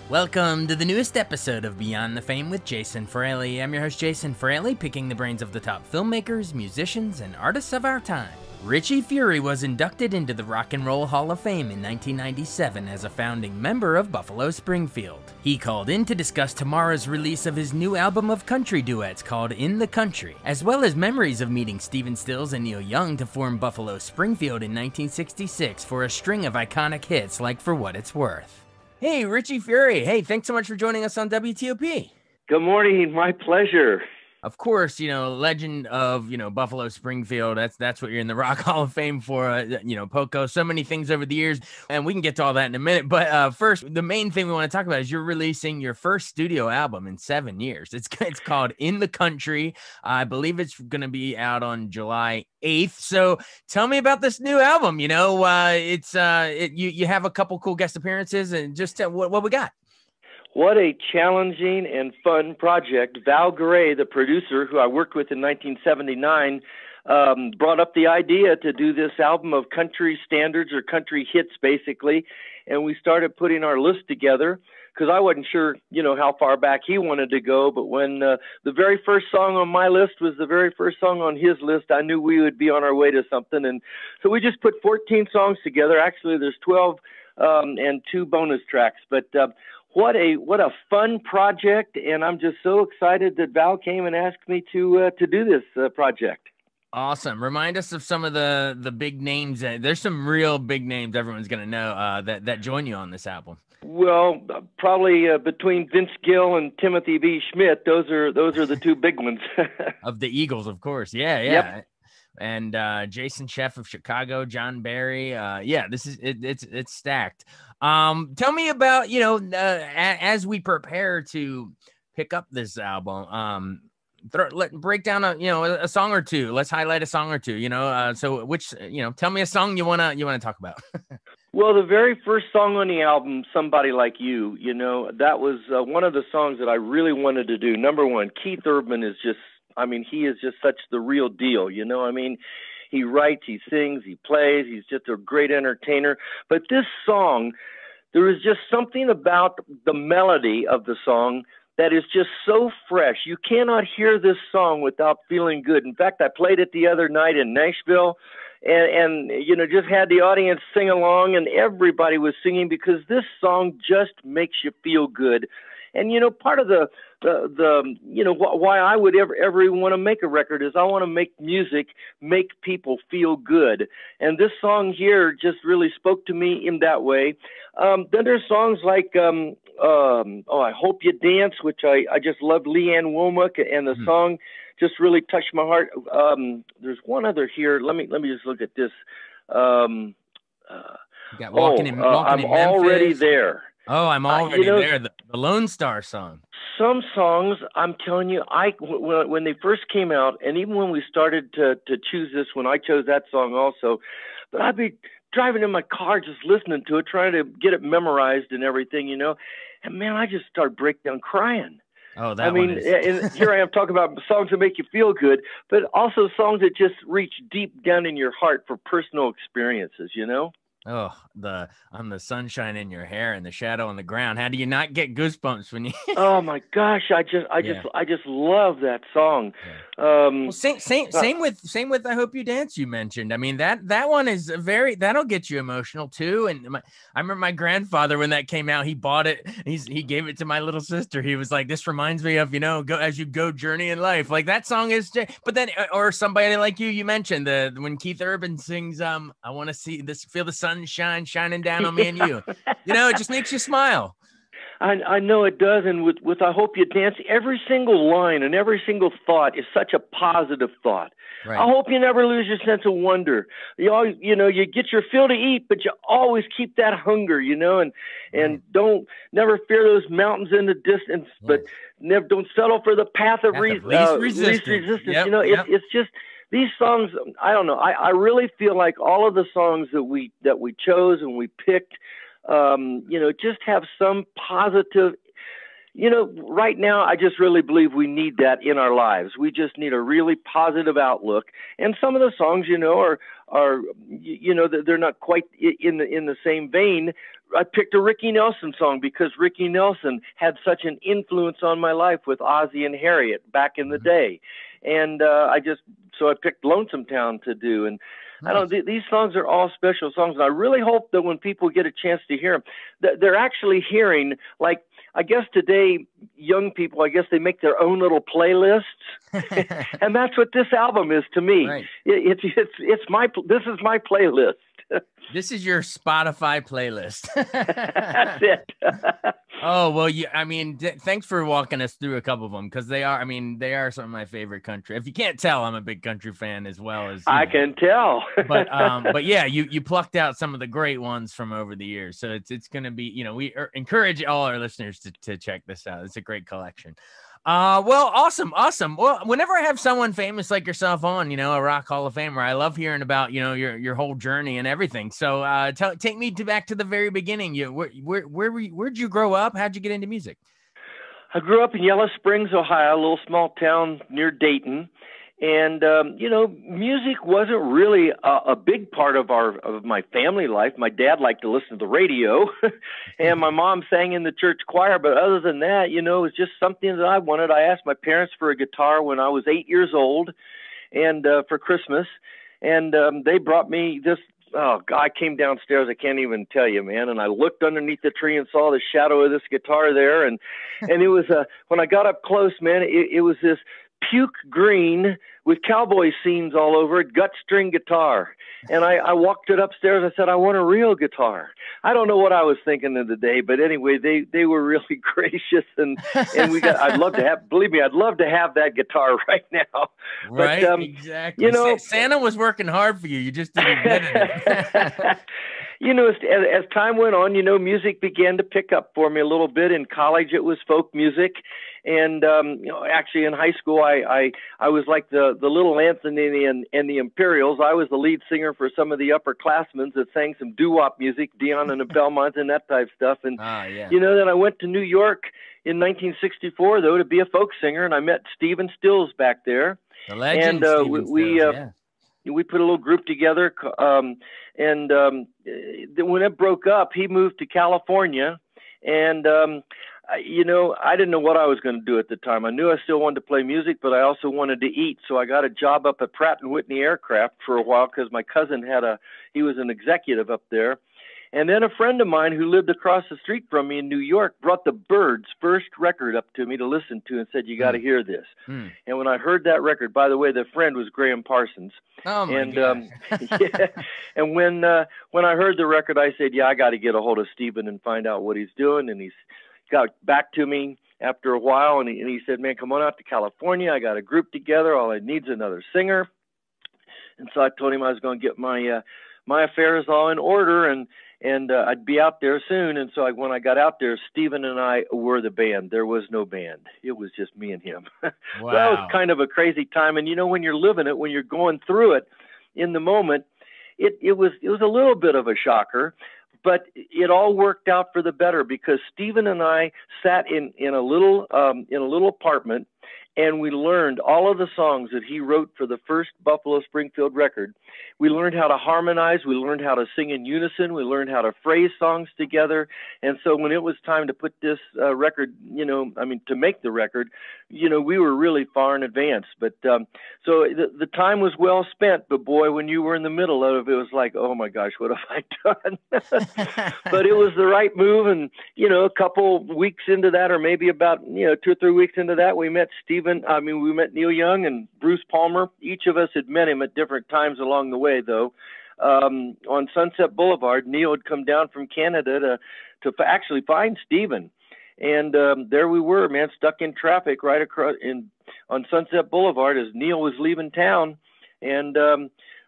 Welcome to the newest episode of Beyond the Fame with Jason Fraley. I'm your host, Jason Fraley, picking the brains of the top filmmakers, musicians, and artists of our time. Richie Furay was inducted into the Rock and Roll Hall of Fame in 1997 as a founding member of Buffalo Springfield. He called in to discuss tomorrow's release of his new album of country duets called In the Country, as well as memories of meeting Stephen Stills and Neil Young to form Buffalo Springfield in 1966 for a string of iconic hits like For What It's Worth. Hey, Richie Furay. Hey, thanks so much for joining us on WTOP. Good morning. My pleasure. Of course, legend of, Buffalo Springfield. That's what you're in the Rock Hall of Fame for, Poco, so many things over the years, and we can get to all that in a minute. But first, the main thing we want to talk about is you're releasing your first studio album in 7 years. It's called In the Country. I believe it's going to be out on July 8th. So tell me about this new album. You have a couple cool guest appearances, and just what we got. What a challenging and fun project. Val Garay, the producer who I worked with in 1979, brought up the idea to do this album of country standards or country hits, basically. And we started putting our list together because I wasn't sure, how far back he wanted to go. But when the very first song on my list was the very first song on his list, I knew we would be on our way to something. And so we just put 14 songs together. Actually, there's 12 and 2 bonus tracks. But what a fun project, and I'm just so excited that Val came and asked me to do this project. Awesome. Remind us of some of the big names. There's some real big names everyone's going to know that join you on this album. Well, probably between Vince Gill and Timothy B. Schmidt, those are the 2 big ones. Of the Eagles, of course. Yeah. Yep. And Jason Sheff of Chicago, John Barry. This is it's stacked. Tell me about, as we prepare to pick up this album, break down a song or two. Let's highlight a song or two, so which, tell me a song you want to talk about. Well, the very first song on the album, Somebody Like You, that was one of the songs that I really wanted to do. Number one, Keith Urban is just, he is just such the real deal, He writes, he sings, he plays, he's just a great entertainer. But this song, there is just something about the melody of the song that is just so fresh. You cannot hear this song without feeling good. In fact, I played it the other night in Nashville and just had the audience sing along, and everybody was singing because this song just makes you feel good. And, part of the why I would ever want to make a record is I want to make music, make people feel good. And this song here just really spoke to me in that way. Then there's songs like, I Hope You Dance, which I just loved Leanne Womack, and the song just really touched my heart. There's one other here. Let me just look at this. You got Walking in I'm Memphis. Already There. Oh, I'm already there. The Lone Star song. Some songs, I'm telling you, when they first came out, and even when we started to choose this one, I chose that song also. But I'd be driving in my car just listening to it, trying to get it memorized and everything, And man, I just started breaking down crying. Oh, one is... and here I am talking about songs that make you feel good, but also songs that just reach deep down in your heart for personal experiences, Oh, I'm the sunshine in your hair and the shadow on the ground. How do you not get goosebumps when you? Oh my gosh, I just love that song. Yeah. Well, same with I Hope You Dance. You mentioned. That one is that'll get you emotional too. And I remember my grandfather when that came out, he bought it. He gave it to my little sister. He was like, "This reminds me of go journey in life." Like that song is. But then or Somebody Like You. You mentioned when Keith Urban sings, "I want to feel the sun shining down on me and you." It just makes you smile. I know it does. And with I Hope You Dance, every single line and every single thought is such a positive thought. Right. I hope you never lose your sense of wonder. You get your fill to eat, but you always keep that hunger, and never fear those mountains in the distance, but don't settle for the path of least resistance. Yep, It's just, these songs, I don't know. I really feel like all of the songs that we chose and we picked, just have some positive right now, I just really believe we need that in our lives. We just need a really positive outlook. And some of the songs, they're not quite in the same vein. I picked a Ricky Nelson song because Ricky Nelson had such an influence on my life with Ozzie and Harriet back in the day. And I picked Lonesome Town to do. And I don't know, these songs are all special songs. And I really hope that when people get a chance to hear them, that they're actually hearing, like, I guess today, young people, I guess they make their own little playlists. And that's what this album is to me. Right. This is my playlist. This is your Spotify playlist. That's it. Oh, well, thanks for walking us through a couple of them, because they are some of my favorite country. If you can't tell, I'm a big country fan as well as I can tell. but yeah, you plucked out some of the great ones from over the years. So it's going to be, we encourage all our listeners to check this out. It's a great collection. Well, awesome. Well, whenever I have someone famous like yourself on, a Rock Hall of Famer, I love hearing about, your whole journey and everything. So, take me back to the very beginning. Where'd you grow up? How'd you get into music? I grew up in Yellow Springs, Ohio, a little small town near Dayton. And, music wasn't really a big part of my family life. My dad liked to listen to the radio and my mom sang in the church choir. But other than that, it was just something that I wanted. I asked my parents for a guitar when I was 8 years old and for Christmas. And they brought me this. Oh, God, I came downstairs. I can't even tell you, man. And I looked underneath the tree and saw the shadow of this guitar there. And it was, when I got up close, man, it was this puke green with cowboy scenes all over it, gut string guitar. And I walked it upstairs. I said, I want a real guitar. I don't know what I was thinking of the day, but anyway, they were really gracious and I'd love to have that guitar right now. Right. But, exactly. Santa was working hard for you. You just didn't get it. As time went on, music began to pick up for me a little bit. In college, it was folk music. And, actually in high school, I was like the little Anthony and the Imperials. I was the lead singer for some of the upperclassmen that sang some doo-wop music, Dion and the Belmonts and that type of stuff. And, then I went to New York in 1964, though, to be a folk singer. And I met Stephen Stills back there. The legend, and we put a little group together. When it broke up, he moved to California. And, I didn't know what I was going to do at the time. I knew I still wanted to play music, but I also wanted to eat. So I got a job up at Pratt & Whitney Aircraft for a while because my cousin he was an executive up there. And then a friend of mine who lived across the street from me in New York brought the Byrds' first record up to me to listen to and said, you got to hear this. And when I heard that record, by the way, the friend was Graham Parsons. Oh, my gosh. And when I heard the record, I said, I got to get a hold of Stephen and find out what he's doing. And he's got back to me after a while, and he said, man, come on out to California. I got a group together. All I need is another singer. And so I told him I was going to get my affairs all in order, and I'd be out there soon. And so when I got out there, Stephen and I were the band. There was no band. It was just me and him. Wow. So that was kind of a crazy time. And, when you're living it, when you're going through it in the moment, it was a little bit of a shocker. But it all worked out for the better because Stephen and I sat in a little apartment, and we learned all of the songs that he wrote for the first Buffalo Springfield record. We learned how to harmonize. We learned how to sing in unison. We learned how to phrase songs together. And so when it was time to put this record, to make the record, we were really far in advance. But so the time was well spent. But boy, when you were in the middle of it, it was like, oh my gosh, what have I done? But it was the right move. And, a couple weeks into that, or maybe about, 2 or 3 weeks into that, we met we met Neil Young and Bruce Palmer. Each of us had met him at different times along the way, though. On Sunset Boulevard, Neil had come down from Canada to actually find Stephen. And there we were, man, stuck in traffic right across on Sunset Boulevard as Neil was leaving town. And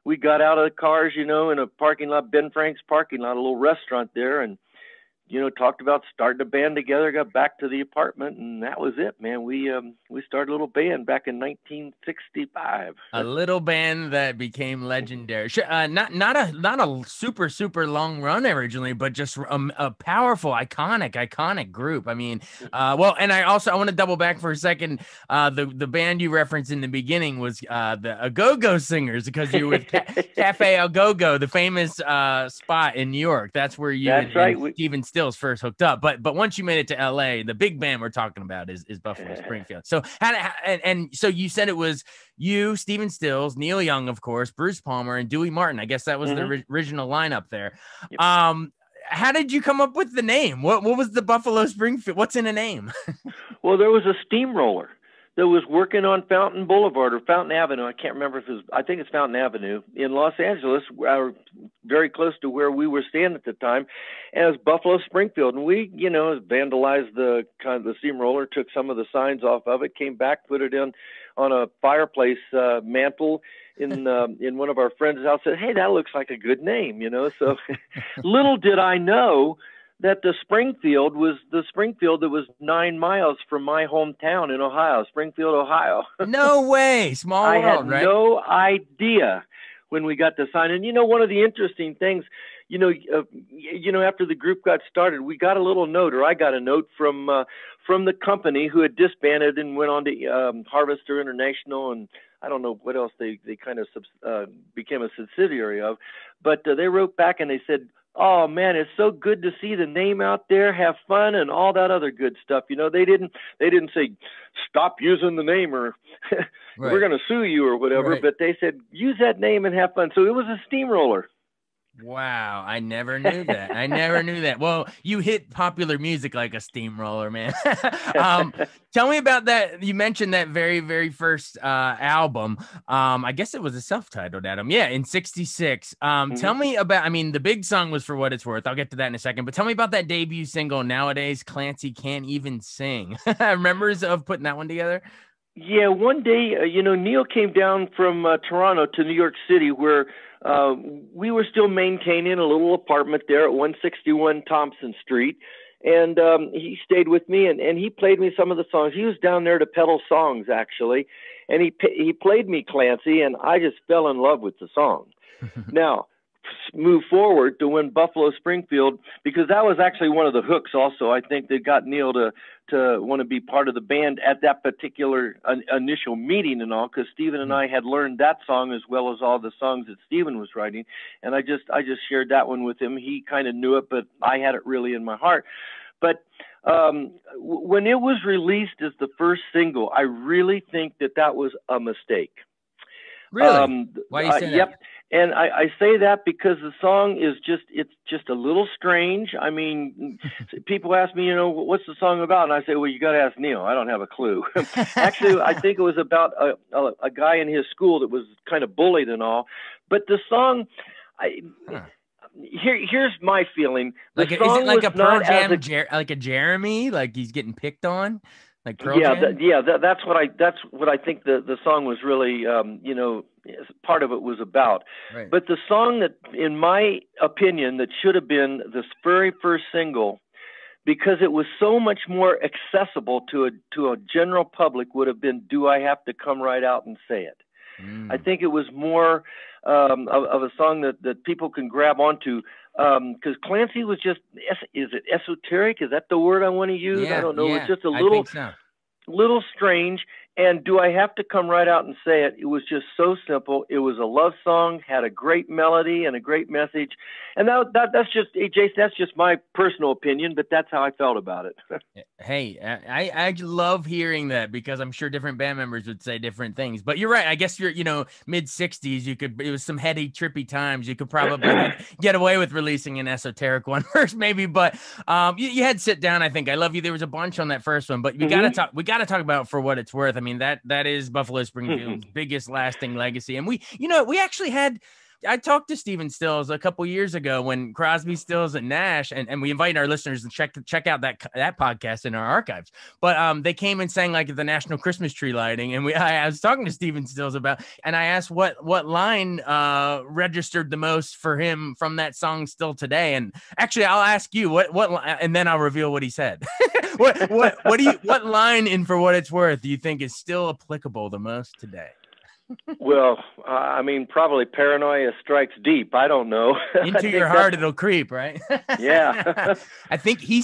we got out of the cars, in a parking lot, Ben Frank's parking lot, a little restaurant there, and talked about starting a band together, got back to the apartment, and that was it, man. We started a little band back in 1965. A little band that became legendary. Not a super long run originally, but just a powerful, iconic group. I mean, well, and I want to double back for a second. The band you referenced in the beginning was the A-Go-Go Singers, because you were with Cafe A-Go-Go, the famous spot in New York. That's where you and Stephen Stills first hooked up. But once you made it to LA, the big band we're talking about is Buffalo Springfield. So so you said it was you, Stephen Stills, Neil Young, of course, Bruce Palmer, and Dewey Martin. I guess that was the original lineup there. Yep. How did you come up with the name? What was the Buffalo Springfield? What's in a name? Well, there was a steamroller that was working on Fountain Boulevard or Fountain Avenue. I can't remember I think it's Fountain Avenue in Los Angeles, very close to where we were staying at the time, as Buffalo Springfield. And we, vandalized the steamroller, took some of the signs off of it, came back, put it on a fireplace mantle in one of our friends' house, said, "Hey, that looks like a good name," So little did I know that the Springfield that was 9 miles from my hometown in Ohio, Springfield, Ohio. No way. Small world, right? I had no idea when we got the sign. And, one of the interesting things, after the group got started, we got a little note, or I got a note from the company who had disbanded and went on to Harvester International, and I don't know what else they kind of became a subsidiary of. But they wrote back and they said, "Oh man, it's so good to see the name out there. Have fun," and all that other good stuff. They didn't say stop using the name or we're going to sue you or whatever. Right. But they said use that name and have fun. So it was a steamroller. Wow, I never knew that. Well, you hit popular music like a steamroller, man. Tell me about that. You mentioned that very, very first album. I guess it was a self-titled album. Yeah, in '66. Tell me about, the big song was For What It's Worth. I'll get to that in a second. But tell me about that debut single, Nowadays Clancy Can't Even Sing. Remembers of putting that one together? Yeah, one day, Neil came down from Toronto to New York City, where we were still maintaining a little apartment there at 161 Thompson Street. And he stayed with me, and he played me some of the songs. He was down there to peddle songs, actually. And he played me Clancy, and I just fell in love with the song. Now, move forward to when Buffalo Springfield, because that was actually one of the hooks also, I think, that got Neil to want to be part of the band at that particular initial meeting and all, because Stephen and I had learned that song as well as all the songs that Stephen was writing, and I just shared that one with him. He kind of knew it, but I had it really in my heart. But when it was released as the first single, I really think that was a mistake. Really? Why do you say that? Yep. And I say that because the song it's just a little strange. People ask me, what's the song about? And I say, well, you got to ask Neil. I don't have a clue. Actually, I think it was about a guy in his school that was kind of bullied and all. But the song, here's my feeling. Is it like a Pearl Jam, like a Jeremy, like he's getting picked on? Like Pearl Jam? That's what I think the song was really, part of it was about. Right. But the song that, in my opinion, that should have been this very first single, because it was so much more accessible to a general public, would have been "Do I Have to Come Right Out and Say It?" I think it was more of a song that people can grab onto. Because Clancy was just, is it esoteric? Is that the word I want to use? Yeah, I don't know. Yeah, it's just a little strange. And Do I Have to Come Right Out and Say It? It was just so simple. It was a love song, had a great melody and a great message. And that's just, hey, Jason, that's just my personal opinion, but that's how I felt about it. Hey, I love hearing that, because I'm sure different band members would say different things. But you're right. I guess you're, mid-60s. It was some heady, trippy times. You could probably get away with releasing an esoteric one first, maybe. But you had Sit Down, I think. I Love You. There was a bunch on that first one. But we got to talk about For What It's Worth. That is Buffalo Springfield's biggest lasting legacy. And we actually had I talked to Stephen Stills a couple years ago when Crosby, Stills, and Nash, and we invite our listeners to check out that podcast in our archives. But they came and sang like at the National Christmas Tree lighting, and I was talking to Stephen Stills about, and I asked what line registered the most for him from that song still today. And actually, I'll ask you what and then I'll reveal what he said. What line in For What It's Worth do you think is still applicable the most today? Well, I mean, probably Paranoia Strikes Deep. I don't know. Into your heart it'll creep, right? Yeah. I think he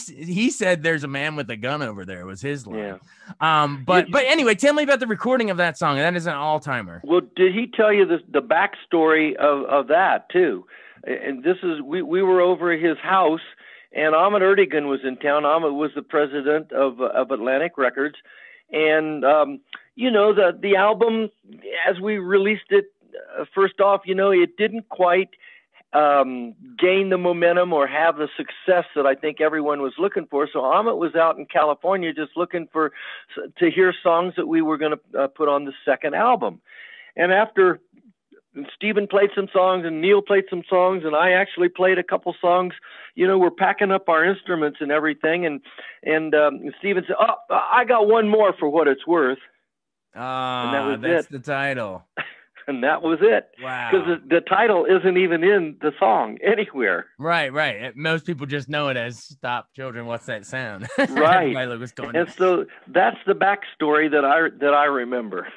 said there's a man with a gun over there was his line. Yeah. But anyway, tell me about the recording of that song. That is an all-timer. Well, did he tell you the backstory of that too? And this is, we were over at his house, and Ahmet Ertegun was in town. Ahmet was the president of Atlantic Records. And, the album, as we released it, first off, it didn't quite gain the momentum or have the success that I think everyone was looking for. So Ahmet was out in California just looking to hear songs that we were going to put on the second album. And after Stephen played some songs and Neil played some songs and I actually played a couple songs, we're packing up our instruments and everything. And Stephen said, "Oh, I got one more For What It's Worth." And that was that's the title. And that was it. Wow. Because the title isn't even in the song anywhere. Right. Most people just know it as "Stop Children, What's That Sound?" Right. And so that's the backstory that I remember.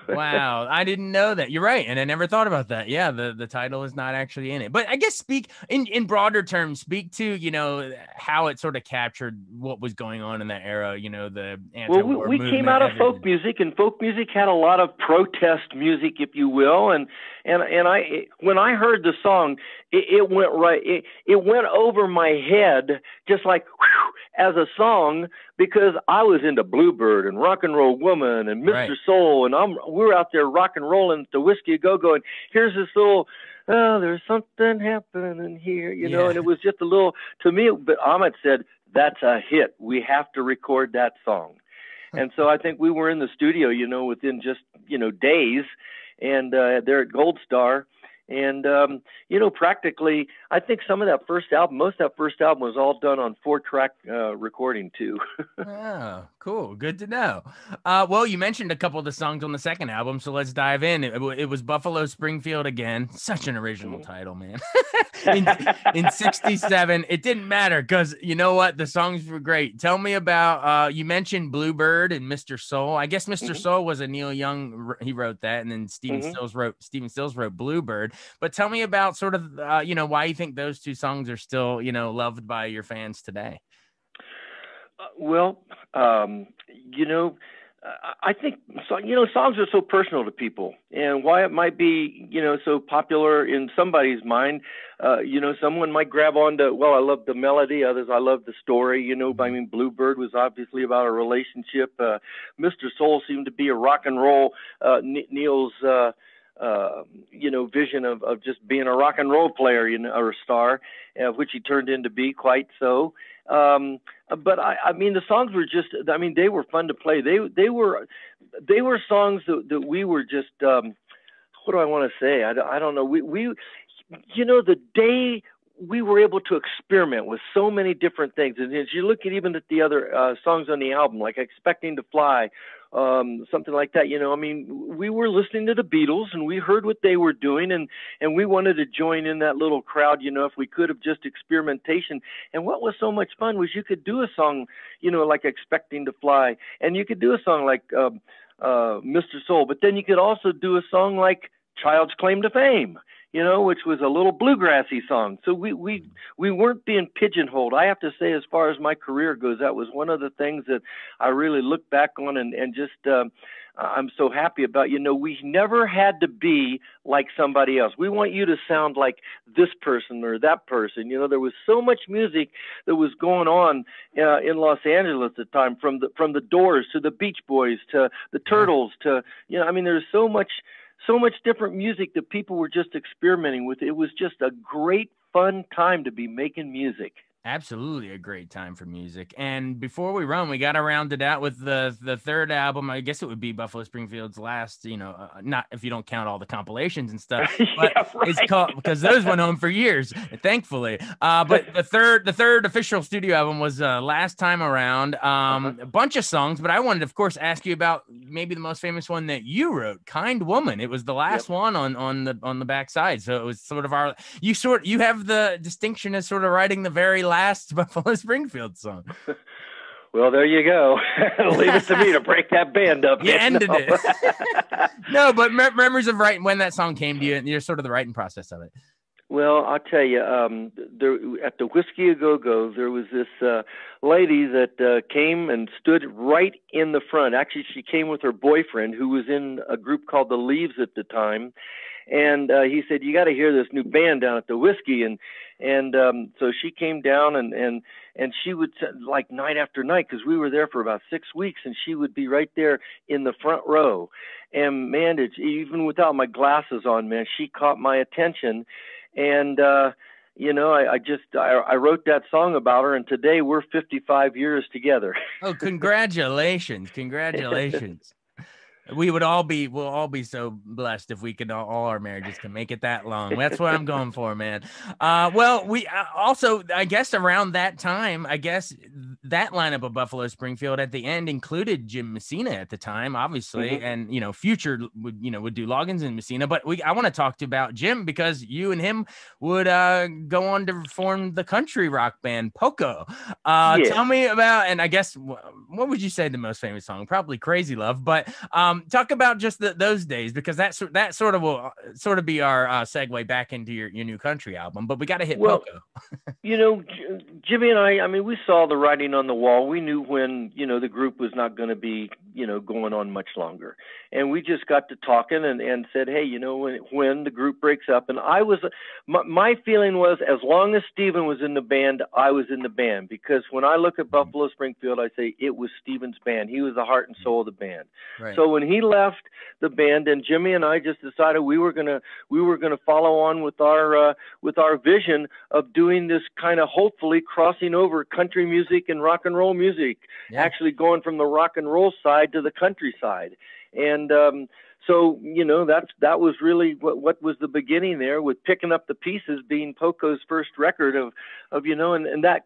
Wow, I didn't know that. You're right, and I never thought about that. Yeah, the title is not actually in it. But I guess speak in broader terms, speak to how it sort of captured what was going on in that era. The anti-war we came out of folk music, and folk music had a lot of protest music, if you will. And I when I heard the song, it went right. It went over my head just like whew, as a song, because I was into Bluebird and Rock and Roll Woman and Mr. Right. Soul, and we were out there rock and rolling at the Whiskey A Go-Go, and here's this little, "Oh, there's something happening here," and it was just a little, to me, but Ahmet said, "That's a hit. We have to record that song." And so I think we were in the studio, within just, days, and there at Gold Star. And, practically, I think most of that first album was all done on 4-track recording too. Oh, cool. Good to know. Well, you mentioned a couple of the songs on the second album, so let's dive in. It was Buffalo Springfield again. Such an original title, man. in 67, it didn't matter because you know what? The songs were great. Tell me about, you mentioned Bluebird and Mr. Soul. I guess Mr. Soul was a Neil Young, he wrote that, and then Stephen Stills wrote Bluebird. But tell me about sort of, why you think those two songs are still, loved by your fans today. I think, songs are so personal to people, and why it might be, so popular in somebody's mind. Someone might grab on to, well, I love the melody. Others, I love the story. I mean, Bluebird was obviously about a relationship. Mr. Soul seemed to be a rock and roll, Neil's, vision of just being a rock and roll player, or a star, which he turned into be quite so. But I mean, the songs were just, they were fun to play. They were songs that we were just, what do I want to say? I don't know. We the day we were able to experiment with so many different things. And as you look at even at the other songs on the album, like Expecting to Fly, something like that, we were listening to the Beatles and we heard what they were doing, and we wanted to join in that little crowd, if we could have, just experimentation. And what was so much fun was you could do a song, like Expecting to Fly, and you could do a song like Mr. Soul, but then you could also do a song like Child's Claim to Fame, which was a little bluegrassy song. So we weren't being pigeonholed. I have to say, as far as my career goes, that was one of the things that I really look back on and just I'm so happy about. We never had to be like somebody else. We want you to sound like this person or that person. There was so much music that was going on in Los Angeles at the time, from the Doors to the Beach Boys to the Turtles to, there's so much different music that people were just experimenting with. It was just a great, fun time to be making music. Absolutely a great time for music. And before we run, we got to round it out with the third album. I guess it would be Buffalo Springfield's last, not if you don't count all the compilations and stuff, but Yeah, right. it's called, because those went on for years, thankfully. But the third official studio album was Last Time Around. A bunch of songs, but I wanted to, of course, ask you about maybe the most famous one that you wrote, Kind Woman. It was the last one on the backside. So it was sort of you have the distinction as sort of writing the very last Buffalo Springfield song. Well, there you go. Leave it to me to break that band up. You ended it. No, but memories of writing when that song came to you, and you're sort of the writing process of it. Well, I'll tell you, there, at the Whiskey A Go-Go, there was this lady that came and stood right in the front. Actually, she came with her boyfriend, who was in a group called The Leaves at the time. And he said, "You got to hear this new band down at the Whiskey." And so she came down and she would, like, night after night, because we were there for about 6 weeks, and she would be right there in the front row. And man, even without my glasses on, man, she caught my attention. And I wrote that song about her, and today we're 55 years together. Oh, congratulations. We'll all be so blessed if we could all our marriages can make it that long. That's what I'm going for, man. Well, we also, I guess around that time, that lineup of Buffalo Springfield at the end included Jim Messina at the time, obviously, and Future would do Loggins and Messina. But I want to talk to you about Jim, because you and him would go on to form the country rock band Poco. Tell me about, and I guess what would you say the most famous song? Probably Crazy Love, but talk about just those days, because that sort of will sort of be our segue back into your new country album. But we got to hit Poco. Jimmy and I mean, we saw the writing on the wall. We knew when, the group was not going to be, going on much longer. And we just got to talking and said, hey, when the group breaks up, and my feeling was, as long as Stephen was in the band, I was in the band, because when I look at Buffalo Springfield, I say it was Stephen's band. He was the heart and soul of the band. Right. So when he left the band, and Jimmy and I just decided we were gonna follow on with our vision of doing this kind of, hopefully crossing over country music and rock and roll music, actually going from the rock and roll side to the country side. And so that was really what was the beginning there, with Picking Up the Pieces being Poco's first record of and that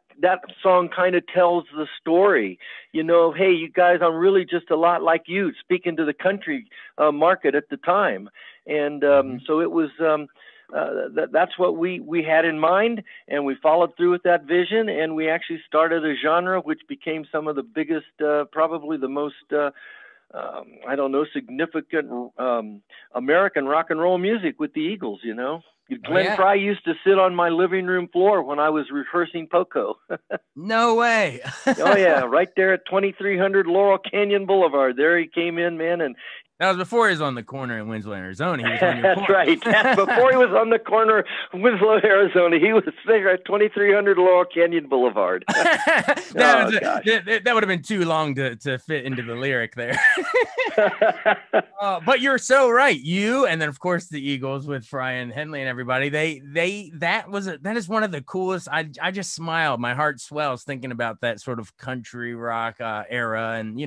song kind of tells the story, hey, you guys, I'm really just a lot like you, speaking to the country market at the time. And so it was that's what we had in mind, and we followed through with that vision, and we actually started a genre which became some of the biggest, probably the most significant American rock and roll music, with the Eagles. Glenn Fry used to sit on my living room floor when I was rehearsing Poco. No way. Oh yeah, right there at 2300 Laurel Canyon Boulevard. There he came in, man, and that was before he was on the corner in Winslow, Arizona. He was on your That's right. Before he was on the corner of Winslow, Arizona, he was there at 2300 Laurel Canyon Boulevard. That would have been too long to fit into the lyric there. But you're so right. You, and then of course the Eagles with Fry and Henley and everybody. That is one of the coolest. I just smile. My heart swells thinking about that sort of country rock era, and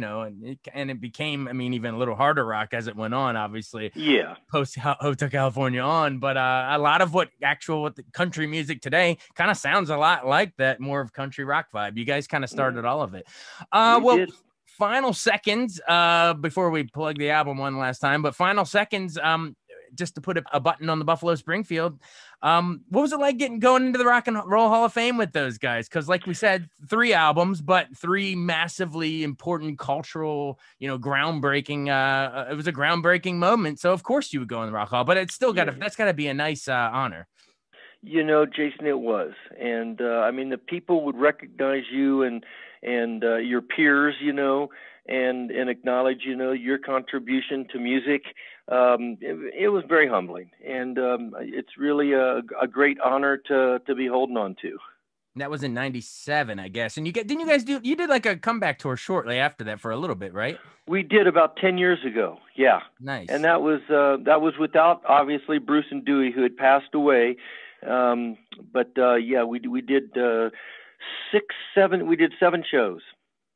it became, I mean, even a little harder rock as it went on, obviously. Yeah. Post Hotel California on, but a lot of what the country music today kind of sounds a lot like that, more of country rock vibe. You guys kind of started all of it. We did. Final seconds before we plug the album one last time, but final seconds, just to put a button on the Buffalo Springfield. What was it like going into the Rock and Roll Hall of Fame with those guys? Because like we said, 3 albums, but 3 massively important cultural, groundbreaking. It was a groundbreaking moment. So of course you would go in the Rock Hall, but it's still that's got to be a nice honor. Jason, it was. And I mean, the people would recognize you and your peers, and acknowledge, your contribution to music. It was very humbling, and it's really a great honor to be holding on to. That was in '97, I guess. And you did like a comeback tour shortly after that for a little bit, right? We did about 10 years ago. Yeah. Nice. And that was without, obviously, Bruce and Dewey, who had passed away. We did We did 7 shows.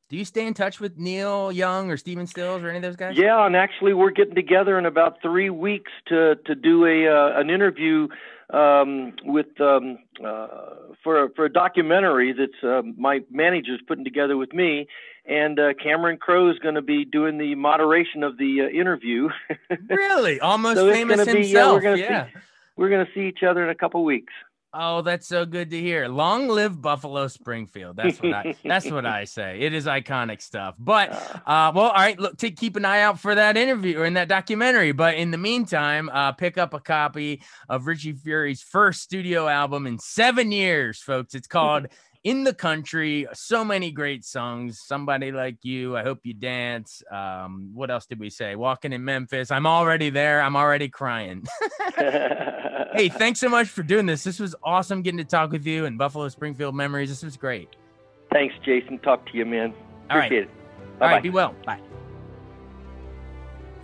Do you stay in touch with Neil Young or Stephen Stills or any of those guys? Yeah, and actually we're getting together in about 3 weeks to do an interview for a documentary that's my manager's putting together with me, and Cameron Crowe is going to be doing the moderation of the interview. Really? Almost so famous it's gonna himself. We're going to see each other in a couple weeks. Oh, that's so good to hear. Long live Buffalo Springfield. That's what I say. It is iconic stuff. But well, all right, look, keep an eye out for that interview or in that documentary. But in the meantime, pick up a copy of Richie Furay's first studio album in 7 years, folks. It's called In the Country. So many great songs. Somebody Like You, I Hope You Dance. What else did we say? Walking in Memphis. I'm already there. I'm already crying. Hey, thanks so much for doing this. This was awesome getting to talk with you and Buffalo Springfield memories. This was great. Thanks, Jason. Talk to you, man. Appreciate it. Bye-bye. All right, be well. Bye.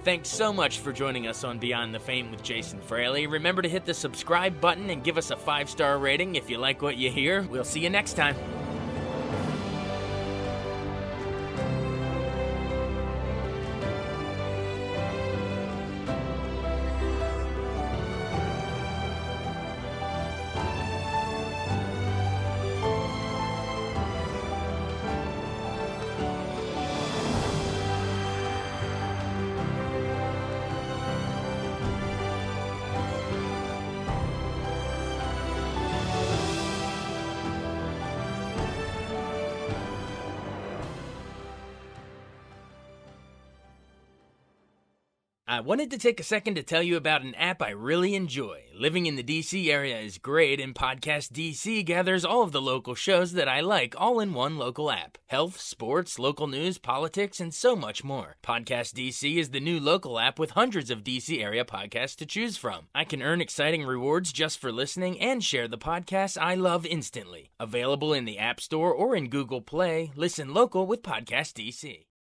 Thanks so much for joining us on Beyond the Fame with Jason Fraley. Remember to hit the subscribe button and give us a 5-star rating if you like what you hear. We'll see you next time. I wanted to take a second to tell you about an app I really enjoy. Living in the DC area is great, and Podcast DC gathers all of the local shows that I like all in one local app. Health, sports, local news, politics, and so much more. Podcast DC is the new local app with hundreds of DC area podcasts to choose from. I can earn exciting rewards just for listening and share the podcasts I love instantly. Available in the App Store or in Google Play, listen local with Podcast DC.